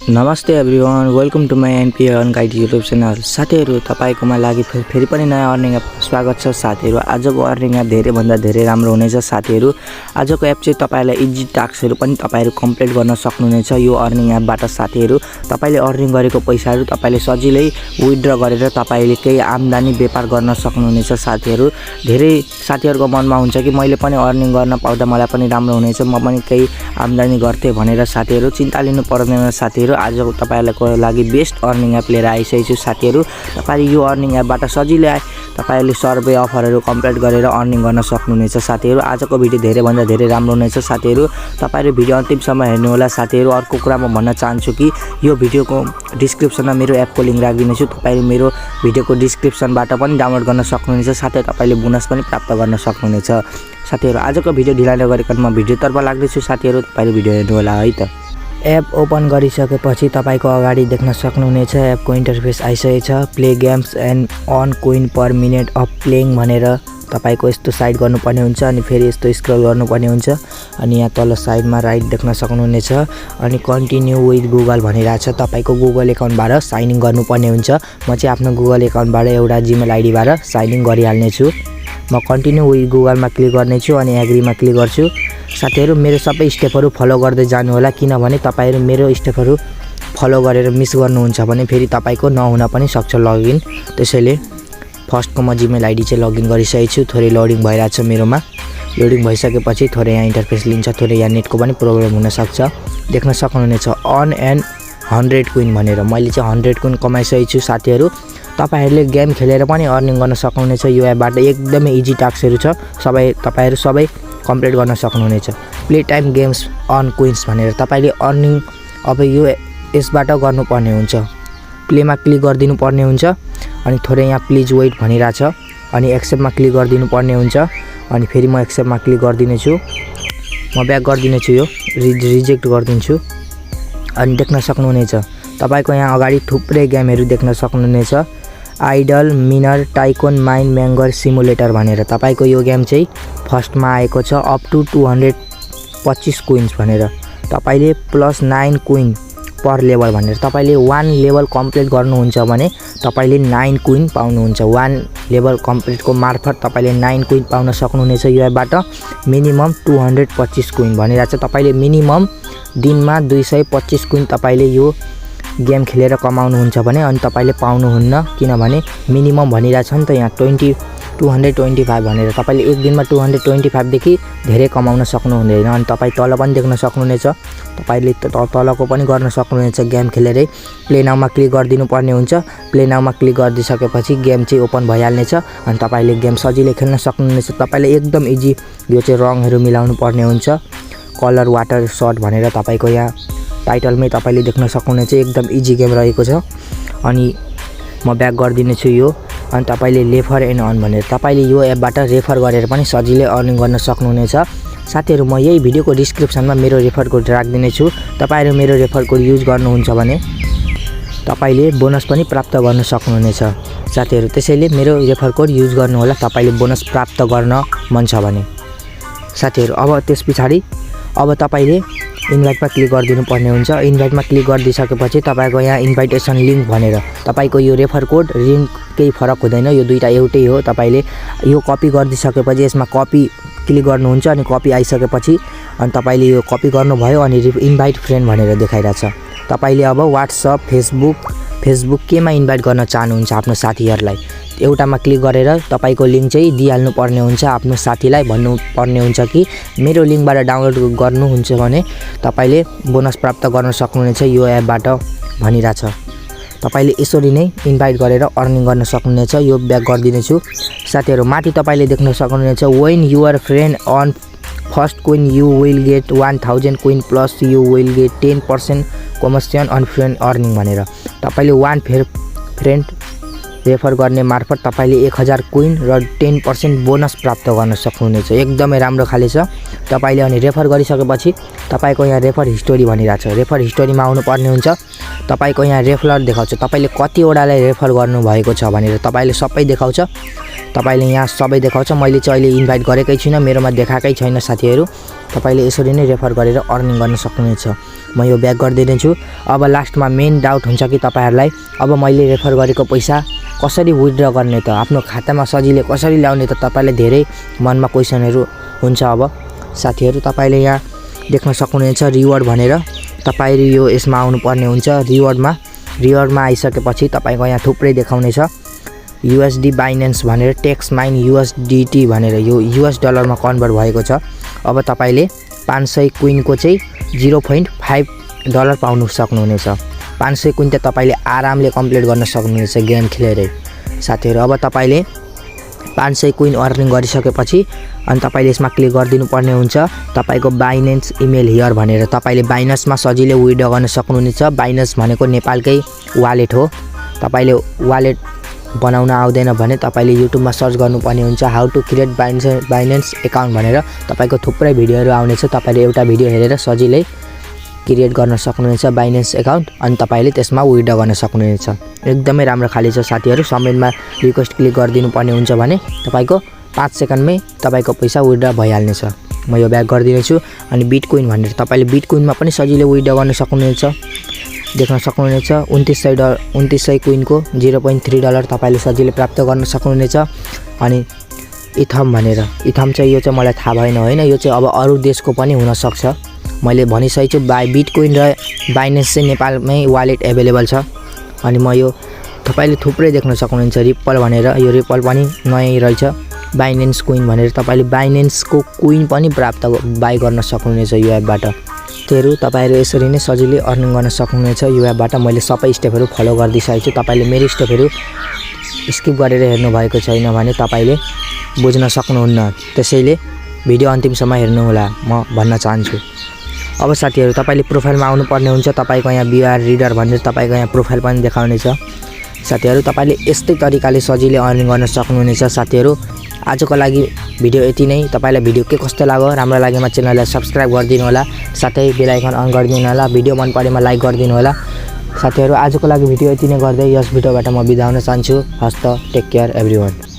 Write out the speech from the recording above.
नमस्ते everyone, welcome to my NPN guide YouTube channel. साथीहरू, तपाईकोमा लागि फेरि पनि नयाँ अर्निङ एप स्वागत छ। साथीहरू, आजको अर्निङ एप धेरैभन्दा धेरै राम्रो हुनेछ। साथीहरू, आजको एप चाहिँ तपाईलाई इजी टास्कहरू पनि तपाईहरु कम्प्लिट गर्न सक्नुहुनेछ यो अर्निङ एपबाट। साथीहरू, तपाईले अर्निङ गरेको पैसाहरू तपाईले सजिलै विथड्र गरेर तपाईले केही आम्दानी व्यापार गर्न सक्नुहुनेछ। साथीहरू, धेरै साथीहरुको मनमा हुन्छ कि मैले पनि अर्निङ गर्न पाउँदा मलाई पनि राम्रो हुनेछ, म पनि केही आम्दानी गर्थे भनेर। साथीहरू, चिन्ता लिनु पर्दैन। साथीहरू, आजको तपाईहरुको लागि बेस्ट अर्निङ एप लिएर आइसकेको छु। साथीहरू, तपाईले यो अर्निङ एपबाट सजिलै तपाईले सर्वे अफरहरू कम्प्लिट गरेर अर्निङ गर्न सक्नुहुनेछ। साथीहरू, आजको भिडियो धेरैभन्दा धेरै राम्रो हुनेछ। साथीहरू, तपाईहरु भिडियो अन्तिमसम्म हेर्नु होला। साथीहरू, अर्को कुरा म भन्न चाहन्छु कि यो भिडियोको डिस्क्रिप्सनमा मेरो एपको लिंक राखिदिनेछु। तपाईले मेरो भिडियोको डिस्क्रिप्सनबाट पनि डाउनलोड गर्न सक्नुहुनेछ। साथै तपाईले बोनस पनि प्राप्त गर्न सक्नुहुनेछ। साथीहरू, आजको भिडियो ढिला नगरिकन म भिडियोतर्फ लाग्दैछु। साथीहरू, तपाईले भिडियो हेर्नु होला है त। एप ओपन गरिसकेपछि तपाईको अगाडि देख्न सक्नुहुनेछ एपको इन्टरफेस आइसकेको छ। Play games and earn coin per minute of playing भनेर तपाईको यस्तो साइड गर्नुपर्ने हुन्छ। अनि फेरि यस्तो स्क्रल गर्नुपर्ने हुन्छ। अनि यहाँ तल साइडमा राइट देख्न सक्नुहुनेछ। अनि कन्टिन्यू विथ गुगल भनिरहेको छ। तपाईको गुगल एकाउन्टबाट साइन इन गर्नुपर्ने हुन्छ। म चाहिँ आफ्नो गुगल एकाउन्टबाट एउटा जीमेल आइडीबाट साइन इन गरिहाल्ने छु। म कन्टिन्यू विथ गुगलमा क्लिक गर्ने छु अनि एग्रीमा क्लिक गर्छु। साथीहरू, मेरो सबै स्टेपहरू फलो गर्दै जानु होला, किनभने तपाईहरु मेरो स्टेपहरू फलो गरेर मिस गर्नुहुन्छ भने फेरि तपाईको नहुन पनि सक्छ लगइन। त्यसैले फर्स्टको म जीमेल आइडी चाहिँ लगइन गरिसकेको छु। थोरै लोडिङ भइरहेछ मेरोमा। लोडिङ भइसकेपछि थोरै यहाँ इन्टरफेस लिन्छ, थोरै यहाँ नेटको पनि प्रब्लम हुन सक्छ। देख्न सक्नुहुनेछ अन एन्ड 100 कोइन भनेर मैले चाहिँ 100 कोइन कमाइसकेको छु। साथीहरू, तपाईहरुले गेम खेलेर पनि अर्निङ गर्न सक्नुहुनेछ यो एपबाट। एकदमै इजी टास्कहरू छ, तपाईहरु सबै कम्प्लिट गर्न सक्नुहुनेछ। Play time games earn coins भनेर तपाईले अर्निङ अब यो यसबाट गर्नुपर्ने हुन्छ। प्लेमा क्लिक गरिदिनु पर्ने हुन्छ। अनि थोरै यहाँ प्लिज वेट भनिरहेछ अनि एक्सेप्टमा क्लिक गरिदिनु पर्ने हुन्छ। अनि फेरि म एक्सेप्टमा क्लिक गर्दिने छु। म ब्याक गर्दिने छु, यो रिजेक्ट गर्दिन्छु। अनि देख्न सक्नुहुनेछ तपाईको यहाँ अगाडि थुप्रै गेमहरू देख्न सक्नुहुनेछ। आइडल, मिनर, टाइकोन, माइन म्याङ्गर सिमुलेटर भनेर तपाईको यो गेम चाहिँ फर्स्टमा आएको छ। अप टु 225 कोइन्स भनेर तपाईले प्लस 9 कोइन पर लेभल भनेर तपाईले 1 लेभल कम्प्लिट गर्नुहुन्छ भने तपाईले 9 कोइन पाउनुहुन्छ। 1 लेभल कम्प्लिटको मार्फत तपाईले 9 कोइन पाउन सक्नुहुनेछ यो एपबाट। मिनिमम 225 कोइन भनिरहेछ। तपाईले मिनिमम दिनमा 225 कोइन तपाईले यो गेम खेलेर कमाउनुहुन्छ भने अनि तपाईले पाउनुहुन्न, किनभने मिनिमम भनिरहेछ नि त यहाँ 225 भनेर। तपाईले एक दिनमा 225 देखि धेरै कमाउन सक्नुहुँदैन। अनि तपाई तल पनि देख्न सक्नुहुनेछ, तपाईले तलको पनि गर्न सक्नुहुनेछ गेम खेलेरै। प्ले नाउमा क्लिक गरिदिनु पर्ने हुन्छ। प्ले नाउमा क्लिक गरिदिसकेपछि गेम चाहिँ ओपन भइहाल्नेछ अनि तपाईले गेम सजिलै खेल्न सक्नुहुनेछ। तपाईले एकदम इजी यो चाहिँ रङहरू मिलाउनु पर्ने हुन्छ। कलर वाटर सर्ट भनेर तपाईको यहाँ टाइटलमै तपाईले देख्न सक्नुहुनेछ। एकदम इजी गेम रहेको छ। अनि म ब्याक गरिदिने छु यो। अनि तपाईले रेफर एन्ड अर्न भनेर तपाईले यो एपबाट रेफर गरेर पनि सजिलै अर्निङ गर्न सक्नुहुनेछ। साथीहरू, म यही भिडियोको डिस्क्रिप्सनमा मेरो रेफर कोड राखिदिने छु। तपाईहरु मेरो रेफर कोड युज गर्नुहुन्छ भने तपाईले बोनस पनि प्राप्त गर्न सक्नुहुनेछ। साथीहरू, त्यसैले मेरो रेफर कोड युज गर्नु होला तपाईले बोनस प्राप्त गर्न मन छ भने। साथीहरू, अब त्यसपछि अब तपाईले इन्भाइटमा क्लिक गरिदिनु पर्ने हुन्छ। इन्भाइटमा क्लिक गरिदिसकेपछि तपाईको यहाँ इन्भाइटेसन लिंक भनेर तपाईको यो रेफर कोड लिंक केही फरक हुँदैन, यो दुईटा एउटै हो। तपाईले यो कपी गरिदिसकेपछि यसमा कपी क्लिक गर्नुहुन्छ अनि कपी आइसकेपछि अनि तपाईले यो कपी गर्नुभयो अनि इन्भाइट फ्रेन्ड भनेर देखाइरहेछ। तपाईले अब व्हाट्सएप, फेसबुक केमा इन्भाइट गर्न चाहनुहुन्छ आफ्नो साथीहरुलाई एउटामा क्लिक गरेर तपाईको लिंक चाहिँ दिइहाल्नु पर्ने हुन्छ। आफ्नो साथीलाई भन्नु पर्ने हुन्छ कि मेरो लिंकबाट डाउनलोड गर्नुहुन्छ भने तपाईले बोनस प्राप्त गर्न सक्नुहुनेछ यो एपबाट भनिरहेछ। तपाईले यसरी नै इन्भाइट गरेर अर्निङ गर्न सक्नुहुनेछ। यो ब्याक गरिदिने छु। साथीहरू, माथि तपाईले देख्न सक्नुहुनेछ when your friend earn first coin you will get 1000 coin plus you will get 10% commission on friend earning भनेर तपाईले 1 फ्रेन्ड रेफर गर्ने मार्फत तपाईले 1000 कोइन र 10% बोनस प्राप्त गर्न सक्नुहुनेछ। एकदमै राम्रो खाले छ। तपाईले अनि रेफर गरिसकेपछि तपाईको यहाँ रेफर हिस्टोरी भनिरहेछ। रेफर हिस्टोरीमा आउनु पर्ने हुन्छ। तपाईको यहाँ रेफरर देखाउँछ तपाईले कतिवटालाई रेफर गर्नु भएको छ भनेर तपाईले सबै देखाउँछ। तपाईले यहाँ सबै देखाउँछ। मैले चाहिँ अहिले इन्भाइट गरेकै छुइनँ, मेरोमा देखाएकै छैन साथीहरू। तपाईले यसरी नै रेफर गरेर अर्निङ गर्न सक्नुहुनेछ। म यो ब्याक गरिदिन्छु। अब लास्टमा मेन डाउट हुन्छ कि तपाईहरुलाई अब मैले रेफर गरेको पैसा कसरी विथड्र गर्ने त, आफ्नो खातामा सजिलै कसरी ल्याउने त, तपाईलाई धेरै मनमा क्वेशनहरु हुन्छ। अब साथीहरू तपाईले यहाँ देख्न सक्नुहुनेछ रिवार्ड भनेर, तपाईले यो यसमा आउनु पर्ने हुन्छ। रिवार्डमा आइसकेपछि तपाईको यहाँ थुप्रै देखाउनेछ USD बाइनेन्स भनेर, टेक्स माइन USDT भनेर, यो US डलरमा कन्भर्ट भएको छ। अब तपाईले 500 क्विनको चाहिँ 0.5 डलर पाउन सक्नुहुनेछ। 500 क्विन त तपाईले आरामले कम्प्लिट गर्न सक्नुहुनेछ गेम खेलेरै साथीहरू। अब तपाईले 500 क्विन अर्निङ गरिसकेपछि अनि तपाईले यसमा क्लिक गरिदिनु पर्ने हुन्छ तपाईको बाइनेन्स इमेल हियर भनेर। तपाईले बाइनेन्समा सजिलै विथड्र गर्न सक्नुहुनेछ। बाइनेन्स भनेको नेपालकै वालेट हो। तपाईले वालेट बनाउन आउँदैन भने तपाईले युट्युबमा सर्च गर्नुपर्ने हुन्छ how to create Binance account भनेर। तपाईको थुप्रै भिडियोहरु आउनेछ, तपाईले एउटा भिडियो हेरेर सजिलै क्रिएट गर्न सक्नुहुनेछ बाइनेन्स अकाउन्ट अनि तपाईले त्यसमा विथड्र गर्न सक्नुहुनेछ। एकदमै राम्रो खाली छ साथीहरु। सबैमा रिक्वेस्ट क्लिक गरिदिनु पर्ने हुन्छ भने तपाईको 5 सेकेन्डमै तपाईको पैसा विथड्र भइहाल्नेछ। म यो ब्याक गरिदिन्छु। अनि बिटकोइन भनेर तपाईले बिटकोइनमा पनि सजिलै विथड्र गर्न सक्नुहुनेछ। देख्न सक्नुहुनेछ 2900 क्विनको 0.3 डलर तपाईले सजिलै प्राप्त गर्न सक्नुहुनेछ। अनि इथम भनेर, इथम चाहिँ यो चाहिँ मलाई थाहा भएन हैन, यो चाहिँ अब अरु देशको पनि हुन सक्छ। मैले भनिसकेछु बिटकोइन र बाइनेन्स चाहिँ नेपालमै वालेट अवेलेबल छ। अनि म यो तपाईले थुप्रै देख्न सक्नुहुन्छ रिपल भनेर, यो रिपल पनि नयाँ रहेछ। बाइनेन्स क्विन भनेर तपाईले बाइनेन्सको क्विन पनि प्राप्त बाइ गर्न सक्नुहुनेछ यो एपबाट। तेरो तपाईहरु यसरी नै सजिलै अर्निङ गर्न सक्नुहुनेछ यो एपबाट। मैले सबै स्टेपहरु फलो गर्दिसकेको छु। तपाईले मेरो स्टेपहरु स्किप गरेर हेर्नु भएको छैन भने तपाईले बुझ्न सक्नुहुन्न, त्यसैले भिडियो अन्तिमसम्म हेर्नु होला म भन्न चाहन्छु। अब साथीहरु तपाईले प्रोफाइलमा आउनु पर्ने हुन्छ। तपाईको यहाँ बीआर रिडर भनेर तपाईको यहाँ प्रोफाइल पनि देखाउने छ साथीहरु। तपाईले यस्तै तरिकाले सजिलै अर्निङ गर्न सक्नुहुनेछ साथीहरु। आजको लागि भिडियो यति नै। तपाईलाई भिडियो के कस्तो लाग्यो, राम्रो लागेमा च्यानललाई सब्स्क्राइब गरिदिनु होला, साथै बेल आइकन अन गरिदिनु होला। भिडियो मन परेमा लाइक गरिदिनु होला साथीहरु। आजको लागि भिडियो यति नै गर्दै यस भिडियोबाट म बिदा हुन चाहन्छु। हस्त, टेक केयर एभ्रीवन।